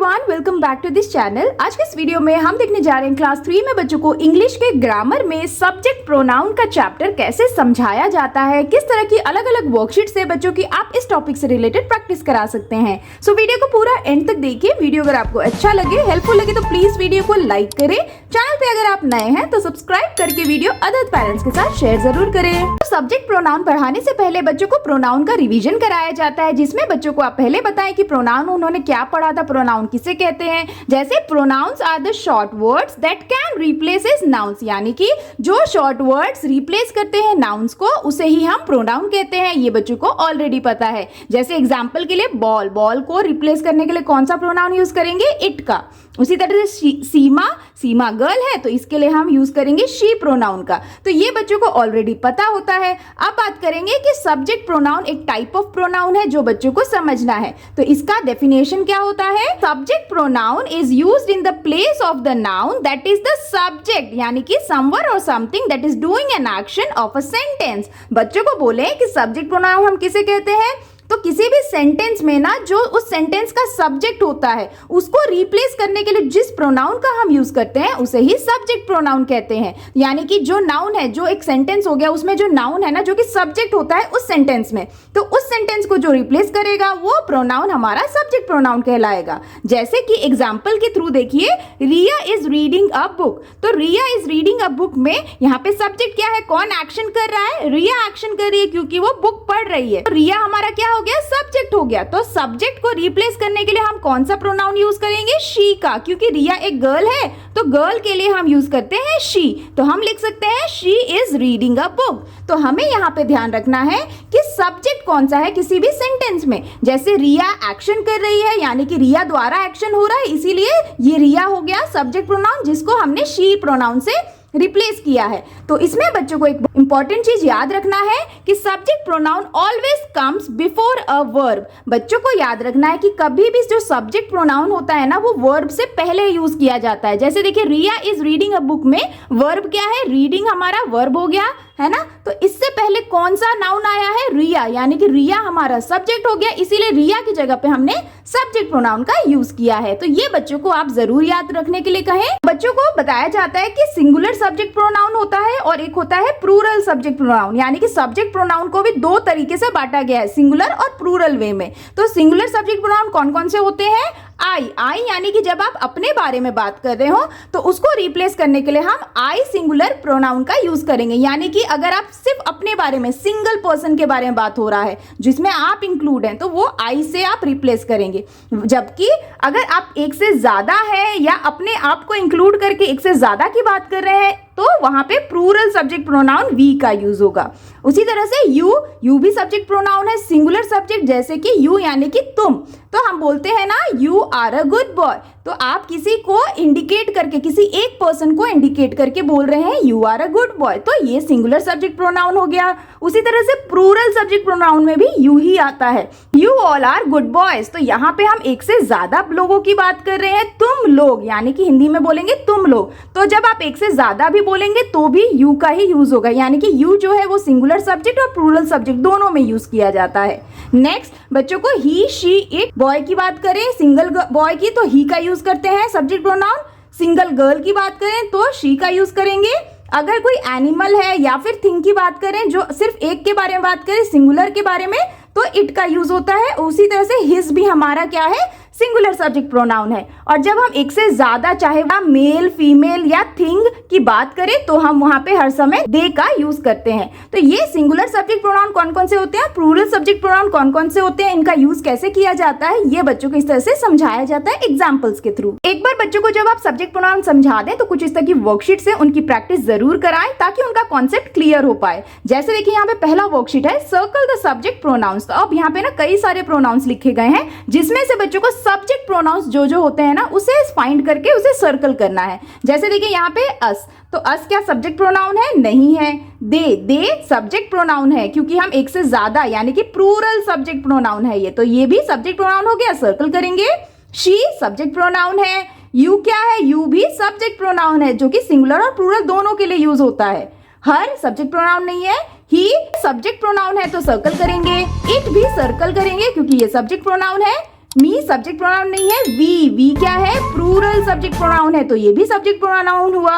Everyone, welcome back to this channel. आज के इस वीडियो में हम देखने जा रहे हैं क्लास 3 में बच्चों को इंग्लिश के ग्रामर में सब्जेक्ट प्रोनाउन का चैप्टर कैसे समझाया जाता है, किस तरह की अलग अलग वर्कशीट से बच्चों की आप इस टॉपिक से रिलेटेड प्रैक्टिस करा सकते हैं। सो वीडियो को पूरा एंड तक देखिए। वीडियो अगर आपको अच्छा लगे, हेल्पफुल लगे तो प्लीज वीडियो को लाइक करें। चैनल पे अगर आप नए हैं तो सब्सक्राइब करके वीडियो अदर पेरेंट्स के साथ शेयर जरूर करें। तो सब्जेक्ट प्रोनाउन पढ़ाने से पहले बच्चों को प्रोनाउन का रिवीजन कराया जाता है, जिसमें बच्चों को आप पहले बताएं कि प्रोनाउन उन्होंने क्या पढ़ा था, प्रोनाउन किसे कहते हैं। जैसे pronouns are the short words that can replaces nouns, यानी कि जो शॉर्ट वर्ड्स रिप्लेस करते हैं नाउन्स को उसे ही हम प्रोनाउन कहते हैं। ये बच्चों को ऑलरेडी पता है। जैसे एग्जांपल के लिए बॉल, बॉल को रिप्लेस करने के लिए कौन सा प्रोनाउन यूज करेंगे, इट का। उसी तरह से सीमा, सीमा गर्ल है तो इसके लिए हम यूज करेंगे शी प्रोनाउन का। तो ये बच्चों को ऑलरेडी पता होता है। अब बात करेंगे कि सब्जेक्ट प्रोनाउन एक टाइप ऑफ प्रोनाउन है जो बच्चों को समझना है। तो इसका डेफिनेशन क्या होता है, subject pronoun is used in the place of the noun that is the subject, यानी कि समवन और something that is doing an action of a sentence. बच्चों को बोले कि सब्जेक्ट प्रोनाउन हम किसे कहते हैं, तो किसी भी सेंटेंस में ना जो उस सेंटेंस का सब्जेक्ट होता है उसको रिप्लेस करने के लिए जिस प्रोनाउन का हम यूज करते हैं उसे ही सब्जेक्ट प्रोनाउन कहते हैं। यानी कि जो नाउन है, जो एक सेंटेंस हो गया उसमें जो नाउन है ना जो कि सब्जेक्ट होता है उस सेंटेंस में, तो उस सेंटेंस को जो रिप्लेस करेगा वो प्रोनाउन हमारा सब्जेक्ट प्रोनाउन कहलाएगा। जैसे कि एग्जाम्पल के थ्रू देखिए, रिया इज रीडिंग अ बुक। तो रिया इज रीडिंग अ बुक में यहाँ पे सब्जेक्ट क्या है, कौन एक्शन कर रहा है, रिया एक्शन कर रही है क्योंकि वो बुक पढ़ रही है। तो रिया हमारा क्या हो गया, सब्जेक्ट हो गया। तो सब्जेक्ट को रिप्लेस करने के लिए हम कौन सा प्रोनाउन यूज करेंगे, शी का, क्योंकि रिया एक गर्ल है तो गर्ल के लिए हम यूज करते हैं शी। तो हम लिख सकते हैं she is reading a book. तो हमें यहाँ पे ध्यान रखना है कि सब्जेक्ट कौन सा है किसी भी सेंटेंस में। जैसे रिया एक्शन कर रही है यानी कि रिया द्वारा एक्शन हो रहा है, इसीलिए ये रिया हो गया सब्जेक्ट प्रोनाउन जिसको हमने शी प्रोनाउन से रिप्लेस किया है। तो इसमें बच्चों को एक इंपॉर्टेंट चीज याद रखना है कि subject pronoun always comes before a verb. बच्चों को याद रखना है कि कभी भी जो सब्जेक्ट प्रोनाउन होता है ना वो वर्ब से पहले यूज किया जाता है। जैसे देखिए, रिया इज रीडिंग अ बुक में वर्ब क्या है, रीडिंग हमारा वर्ब हो गया है ना। तो इससे पहले कौन सा नाउन आया है, रिया, यानी कि रिया हमारा सब्जेक्ट हो गया, इसीलिए रिया की जगह पे हमने सब्जेक्ट प्रोनाउन का यूज किया है। तो ये बच्चों को आप जरूर याद रखने के लिए कहें। बच्चों को बताया जाता है कि सिंगुलर सब्जेक्ट प्रोनाउन होता है और एक होता है प्लूरल सब्जेक्ट प्रोनाउन, यानी कि सब्जेक्ट प्रोनाउन को भी दो तरीके से बांटा गया है, सिंगुलर और प्लूरल वे में। तो सिंगुलर सब्जेक्ट प्रोनाउन कौन कौन से होते हैं, आई यानी कि जब आप अपने बारे में बात कर रहे हो तो उसको रिप्लेस करने के लिए हम आई सिंगुलर प्रोनाउन का यूज करेंगे। यानी कि अगर आप सिर्फ अपने बारे में, सिंगल पर्सन के बारे में बात हो रहा है जिसमें आप इंक्लूड हैं, तो वो आई से आप रिप्लेस करेंगे। जबकि अगर आप एक से ज्यादा है या अपने आप को इंक्लूड करके एक से ज्यादा की बात कर रहे हैं तो वहां पे प्लूरल सब्जेक्ट प्रोनाउन वी का यूज होगा। उसी तरह से यू भी सब्जेक्ट प्रोनाउन है, सिंगुलर सब्जेक्ट, जैसे कि यू यानी कि तुम। तो हम बोलते हैं ना you are a good boy, तो आप किसी को इंडिकेट करके, किसी एक पर्सन को इंडिकेट करके बोल रहे हैं you are a good boy, तो ये सिंगुलर सब्जेक्ट प्रोनाउन हो गया। उसी तरह से प्लूरल सब्जेक्ट प्रोनाउन में भी यू ही आता है, you all are good boys. तो यहाँ पे हम एक से ज्यादा लोगों की बात कर रहे हैं, तुम लोग, यानी कि हिंदी में बोलेंगे तुम लोग। तो जब आप एक से ज्यादा भी बोलेंगे तो भी यू का ही यूज होगा, यानी कि यू जो है वो सिंगुलर सब्जेक्ट और प्लूरल सब्जेक्ट दोनों में यूज किया जाता है। नेक्स्ट बच्चों को ही, शी, इट, बॉय की बात करें, सिंगल बॉय की तो ही का यूज करते हैं सब्जेक्ट प्रोनाउन, सिंगल गर्ल की बात करें तो शी का यूज करेंगे। अगर कोई एनिमल है या फिर थिंग की बात करें, जो सिर्फ एक के बारे में बात करें, सिंगुलर के बारे में, तो इट का यूज होता है। उसी तरह से हिज भी हमारा क्या है, सिंगुलर सब्जेक्ट प्रोनाउन है। और जब हम एक से ज्यादा, चाहे वह मेल, फीमेल या थिंग की बात करें, तो हम वहां पे हर समय दे का यूज करते हैं। तो ये सिंगुलर सब्जेक्ट प्रोनाउन कौन कौन से होते हैं, प्लूरल सब्जेक्ट प्रोनाउन कौन कौन से होते हैं, इनका यूज कैसे किया जाता है, ये बच्चों को इस तरह से समझाया जाता है एग्जाम्पल्स के थ्रू। एक बार बच्चों को जब आप सब्जेक्ट प्रोनाउन समझा दें तो कुछ इस तरह की वर्कशीट से उनकी प्रैक्टिस जरूर कराएं ताकि उनका कॉन्सेप्ट क्लियर हो पाए। जैसे देखिए यहाँ पे पहला वर्कशीट है, सर्कल द सब्जेक्ट प्रोनाउंस। तो अब यहाँ पे ना कई सारे प्रोनाउंस लिखे गए हैं जिसमें से बच्चों को सब्जेक्ट प्रोनाउंस जो होते हैं ना उसे फाइंड करके उसे सर्कल करना है। जैसे देखिए यहाँ पे अस, तो अस क्या सब्जेक्ट प्रोनाउन है, नहीं है। दे सब्जेक्ट प्रोनाउन है क्योंकि हम एक से ज्यादा, यानी कि प्लूरल सब्जेक्ट प्रोनाउन है ये, तो ये भी सब्जेक्ट प्रोनाउन हो गया, सर्कल करेंगे। शी सब्जेक्ट प्रोनाउन है। यू क्या है, यू भी सब्जेक्ट प्रोनाउन है जो कि सिंगुलर और प्लूरल दोनों के लिए यूज होता है। हर सब्जेक्ट प्रोनाउन नहीं है, ही सब्जेक्ट प्रोनाउन है तो सर्कल करेंगे। इट भी सर्कल करेंगे क्योंकि ये सब्जेक्ट प्रोनाउन है। मी सब्जेक्ट प्रोनाउन नहीं है, वी क्या है, प्लूरल सब्जेक्ट प्रोनाउन है, तो ये भी सब्जेक्ट प्रोनाउन हुआ।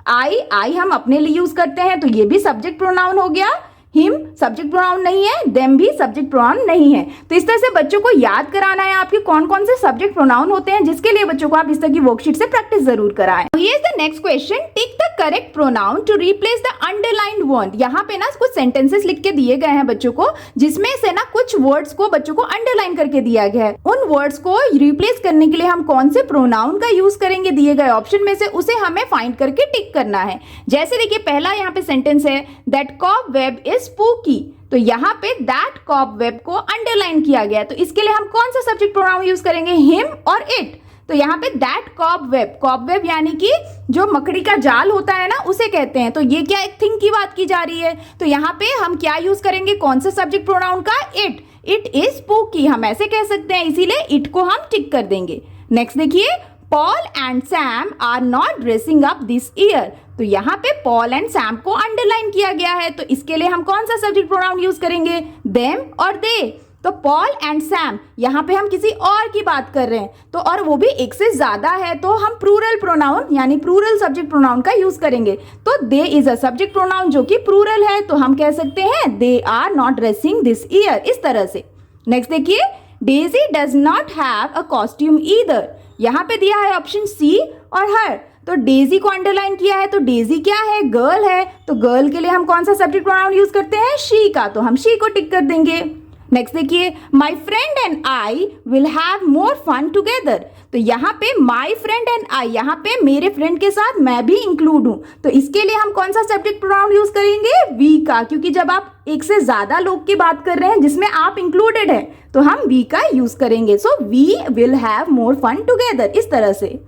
आई हम अपने लिए यूज करते हैं, तो ये भी सब्जेक्ट प्रोनाउन हो गया। हिम सब्जेक्ट प्रोनाउन नहीं है, देम भी सब्जेक्ट प्रोनाउन नहीं है। तो इस तरह से बच्चों को याद कराना है आपके कौन कौन से सब्जेक्ट प्रोनाउन होते हैं, जिसके लिए बच्चों को आप इस तरह की वर्कशीट से प्रैक्टिस जरूर कराएं। Here is the next question, tick the correct pronoun to replace the underlined word. यहाँ पे ना कुछ सेंटेंसेस लिख के दिए गए हैं बच्चों को, जिसमें से ना कुछ वर्ड्स को बच्चों को अंडरलाइन करके दिया गया है। उन वर्ड्स को रिप्लेस करने के लिए हम कौन से प्रोनाउन का यूज करेंगे दिए गए ऑप्शन में से, उसे हमें फाइंड करके टिक करना है। जैसे देखिए पहला यहाँ पे सेंटेंस है, दैट कॉबवेब इज स्पूकी। तो यहाँ पे दैट कॉबवेब को अंडरलाइन किया गया है, तो इसके लिए हम कौन सा सब्जेक्ट प्रोनाउन यूज करेंगे, हिम और इट। तो यहाँ पे दैट कॉबवेब, कॉबवेब यानी कि जो मकड़ी का जाल होता है ना, उसे कहते हैं। तो ये क्या एक थिंग की बात की जा रही है, तो यहाँ पे हम क्या यूज करेंगे, कौन से सब्जेक्ट प्रोनाउन का, इट इज स्पूकी, हम ऐसे कह सकते हैं, इसीलिए इट को हम टिक कर देंगे। नेक्स्ट देखिए, Paul and Sam are not dressing up this year. तो यहाँ पे पॉल एंड सैम को अंडरलाइन किया गया है, तो इसके लिए हम कौन सा सब्जेक्ट प्रोनाउन यूज करेंगे, देम और दे। तो पॉल एंड सैम, यहाँ पे हम किसी और की बात कर रहे हैं, तो और वो भी एक से ज्यादा है, तो हम प्लूरल प्रोनाउन यानी प्लूरल सब्जेक्ट प्रोनाउन का यूज करेंगे। तो they is a subject pronoun जो कि प्लूरल है, तो हम कह सकते हैं they are not dressing this year, इस तरह से। नेक्स्ट देखिए, Daisy does not have a costume either. यहाँ पे दिया है ऑप्शन सी और हर, तो डेजी को अंडरलाइन किया है, तो डेजी क्या है, गर्ल है, तो गर्ल के लिए हम कौन सा सब्जेक्ट प्रोनाउन यूज करते हैं, शी का, तो हम शी को टिक कर देंगे। नेक्स्ट देखिए, my friend and I will have more fun together. तो यहाँ पे माई फ्रेंड एंड आई, यहाँ पे मेरे फ्रेंड के साथ मैं भी इंक्लूड हूँ, तो इसके लिए हम कौन सा सब्जेक्ट प्रोनाउन यूज करेंगे, वी का, क्योंकि जब आप एक से ज्यादा लोग की बात कर रहे हैं जिसमें आप इंक्लूडेड है, तो हम वी का यूज करेंगे। So we will have more fun together, इस तरह से।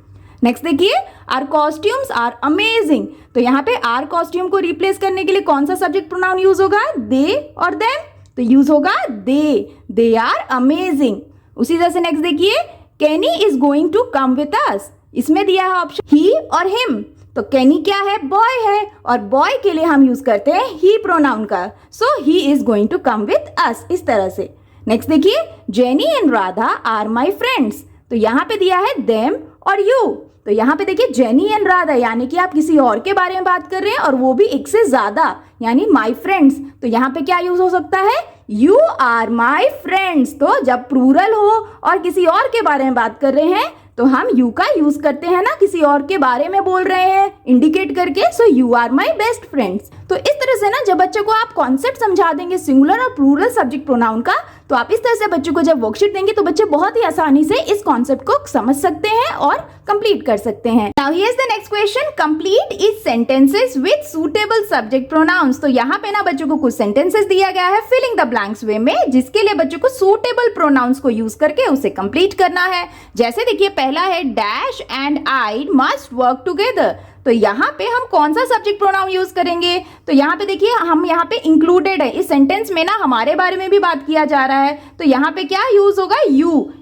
नेक्स्ट देखिए, आर कॉस्ट्यूम्स आर अमेजिंग। तो यहाँ पे आर कॉस्ट्यूम को रिप्लेस करने के लिए कौन सा सब्जेक्ट प्रोनाउन यूज होगा, दे और देम, तो यूज होगा दे आर अमेजिंग। उसी तरह से नेक्स्ट देखिए, Kenny is going to come with us. इसमें दिया है ऑप्शन ही और हिम, तो केनी क्या है, बॉय है, और बॉय के लिए हम यूज करते हैं ही प्रोनाउन का, so he is going to come with us, इस तरह से। नेक्स्ट देखिए, Jenny and Radha are my friends. तो यहाँ पे दिया है देम और यू, तो यहाँ पे देखिए जेनी एंड राधा, यानी कि आप किसी और के बारे में बात कर रहे हैं और वो भी एक से ज्यादा, यानी माई फ्रेंड्स। तो यहाँ पे क्या यूज हो सकता है, यू आर माई फ्रेंड्स। तो जब प्लूरल हो और किसी और के बारे में बात कर रहे हैं, तो हम यू का यूज करते हैं ना, किसी और के बारे में बोल रहे हैं इंडिकेट करके, so you are my best friends. तो इस तरह से ना जब बच्चे को आप कॉन्सेप्ट समझा देंगे सिंगुलर और प्लूरल सब्जेक्ट प्रोनाउन का, तो आप इस तरह से बच्चों को जब वर्कशीट देंगे तो बच्चे बहुत ही आसानी से इस कॉन्सेप्ट को समझ सकते हैं और कंप्लीट कर सकते हैं। Now here is the next question, complete each sentences with suitable subject pronouns. तो यहाँ पे ना बच्चों को कुछ सेंटेंसेस दिया गया है फिलिंग द ब्लैंक्स वे में, जिसके लिए बच्चों को सूटेबल प्रोनाउंस को यूज करके उसे कंप्लीट करना है। जैसे देखिए पहला है, dash and I must work together. तो यहाँ पे हम कौन सा सब्जेक्ट प्रोनाउन यूज करेंगे, तो यहाँ पे देखिए हम यहाँ पे इंक्लूडेड है, इस सेंटेंस में ना हमारे बारे में भी बात किया जा रहा है, तो यहाँ पे क्या यूज होगा,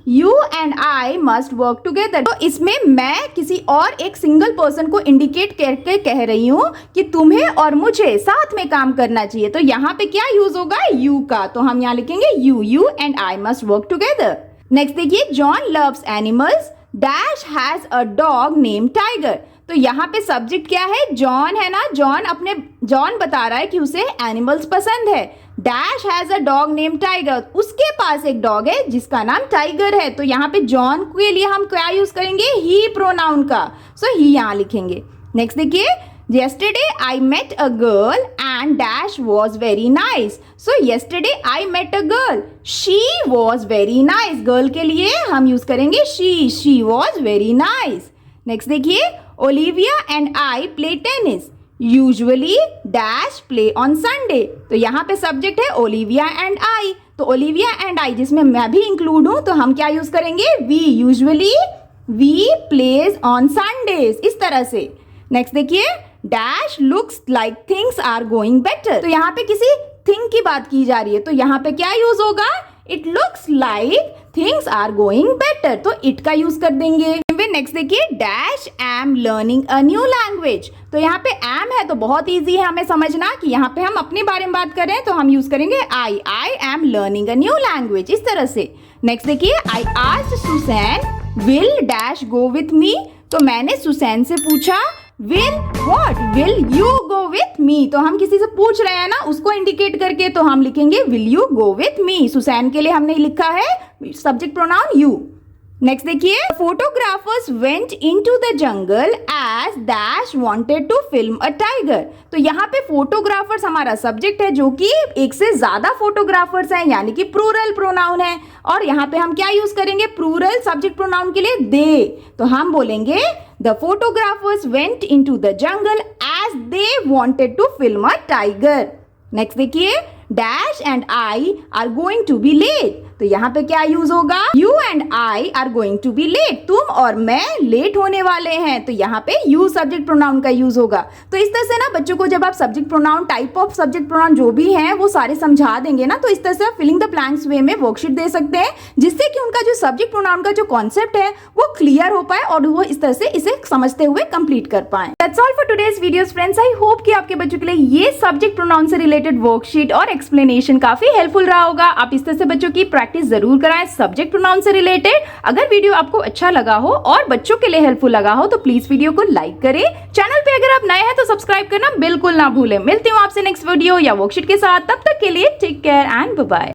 you and I must work together. तो इसमें मैं किसी और एक सिंगल पर्सन को इंडिकेट करके कह रही हूँ कि तुम्हें और मुझे साथ में काम करना चाहिए, तो यहाँ पे क्या यूज होगा, यू का, तो हम यहाँ लिखेंगे you and I must work together. Next देखिए, John loves animals, dash has a dog name Tiger. तो यहाँ पे सब्जेक्ट क्या है, जॉन है ना, जॉन बता रहा है कि उसे एनिमल्स पसंद है। Dash has a dog name tiger, उसके पास एक डॉग है जिसका नाम टाइगर है, तो यहाँ पे जॉन के लिए हम क्या यूज करेंगे, ही प्रोनाउन का, सो ही यहाँ लिखेंगे। नेक्स्ट देखिए, yesterday I met a girl and dash was very nice. So yesterday I met a girl. She was very nice. Girl के लिए हम यूज करेंगे she was very nice. Next देखिए, Olivia and I play tennis. Usually dash play on Sunday. तो यहाँ पे subject है Olivia and I. तो Olivia and I जिसमें मैं भी इंक्लूड हूँ, तो हम क्या यूज करेंगे, we. Usually we plays on Sundays, इस तरह से। नेक्स्ट देखिए, dash looks like things are going better. तो यहाँ पे किसी थिंग की बात की जा रही है, तो यहाँ पे क्या यूज होगा, it looks like things are going better, तो इट का यूज कर देंगे। नेक्स्ट देखिए, dash am learning a new language. तो यहाँ पे एम है तो बहुत इजी है हमें समझना कि यहाँ पे हम अपने बारे में बात कर रहे हैं, तो हम यूज करेंगे I am learning a new language, इस तरह से। नेक्स्ट देखिए, I asked Susan will dash go with मी। तो मैंने सुसैन से पूछा will what, will you go with मी। तो हम किसी से पूछ रहे हैं ना, उसको इंडिकेट करके तो हम लिखेंगे will you go with me. Susan के लिए हमने लिखा है सब्जेक्ट प्रोनाउन यू। नेक्स्ट देखिए, photographers went into the jungle as dash wanted to film a tiger. तो यहाँ पे फोटोग्राफर्स हमारा सब्जेक्ट है, जो कि एक से ज्यादा फोटोग्राफर्स हैं, यानी कि प्लूरल प्रोनाउन है। और यहाँ पे हम क्या यूज करेंगे प्लूरल सब्जेक्ट प्रोनाउन के लिए, दे। तो हम बोलेंगे the photographers went into the jungle as they wanted to film a tiger. Next देखिए, dash and I are going to be late. तो यहाँ पे क्या यूज होगा, you and I are going to be late. तुम और मैं late होने वाले हैं। तो यहाँ पे यू सब्जेक्ट प्रोनाउन का यूज होगा। तो इस तरह से ना बच्चों को जब आप subject pronoun, type of subject pronoun जो भी हैं वो सारे समझा देंगे ना, तो इस तरह से आप फिलिंग द ब्लैंक्स वे में वर्कशीट दे सकते हैं, जिससे कि उनका जो सब्जेक्ट प्रोनाउन का जो कॉन्सेप्ट है वो क्लियर हो पाए और वो इस तरह से इसे समझते हुए कंप्लीट कर पाए। That's all for today's videos friends. I hope कि आपके बच्चों के लिए ये सब्जेक्ट प्रोनाउन से रिलेटेड वर्कशीट और एक्सप्लेनेशन काफी हेल्पफुल रहा होगा। आप इस तरह से बच्चों की प्रैक्टिस जरूर कराएं सब्जेक्ट प्रोनाउन से रिलेटेड। अगर वीडियो आपको अच्छा लगा हो और बच्चों के लिए हेल्पफुल लगा हो तो प्लीज वीडियो को लाइक करें। चैनल पे अगर आप नए हैं तो सब्सक्राइब करना बिल्कुल ना भूलें। मिलती हूँ आपसे नेक्स्ट वीडियो या वर्कशीट के साथ। तब तक के लिए take care and bye bye.